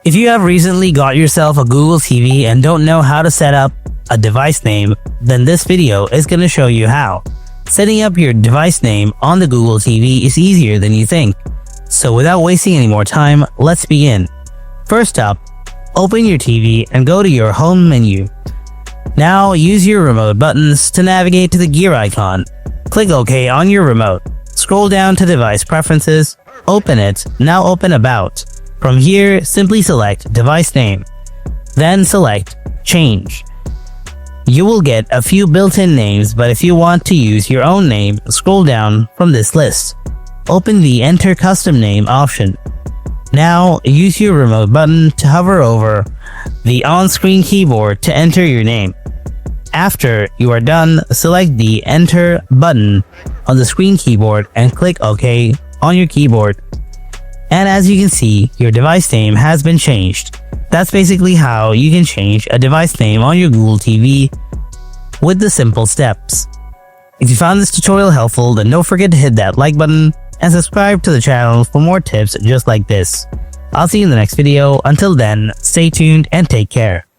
If you have recently got yourself a Google TV and don't know how to set up a device name, then this video is going to show you how. Setting up your device name on the Google TV is easier than you think. So without wasting any more time, let's begin. First up, open your TV and go to your home menu. Now use your remote buttons to navigate to the gear icon. Click OK on your remote. Scroll down to device preferences, open it, now open about. From here, simply select device name. Then select change. You will get a few built-in names, but if you want to use your own name, scroll down from this list. Open the enter custom name option. Now use your remote button to hover over the on-screen keyboard to enter your name. After you are done, select the enter button on the screen keyboard and click OK on your keyboard. And as you can see, your device name has been changed. That's basically how you can change a device name on your Google TV with the simple steps. If you found this tutorial helpful, then don't forget to hit that like button and subscribe to the channel for more tips just like this. I'll see you in the next video. Until then, stay tuned and take care.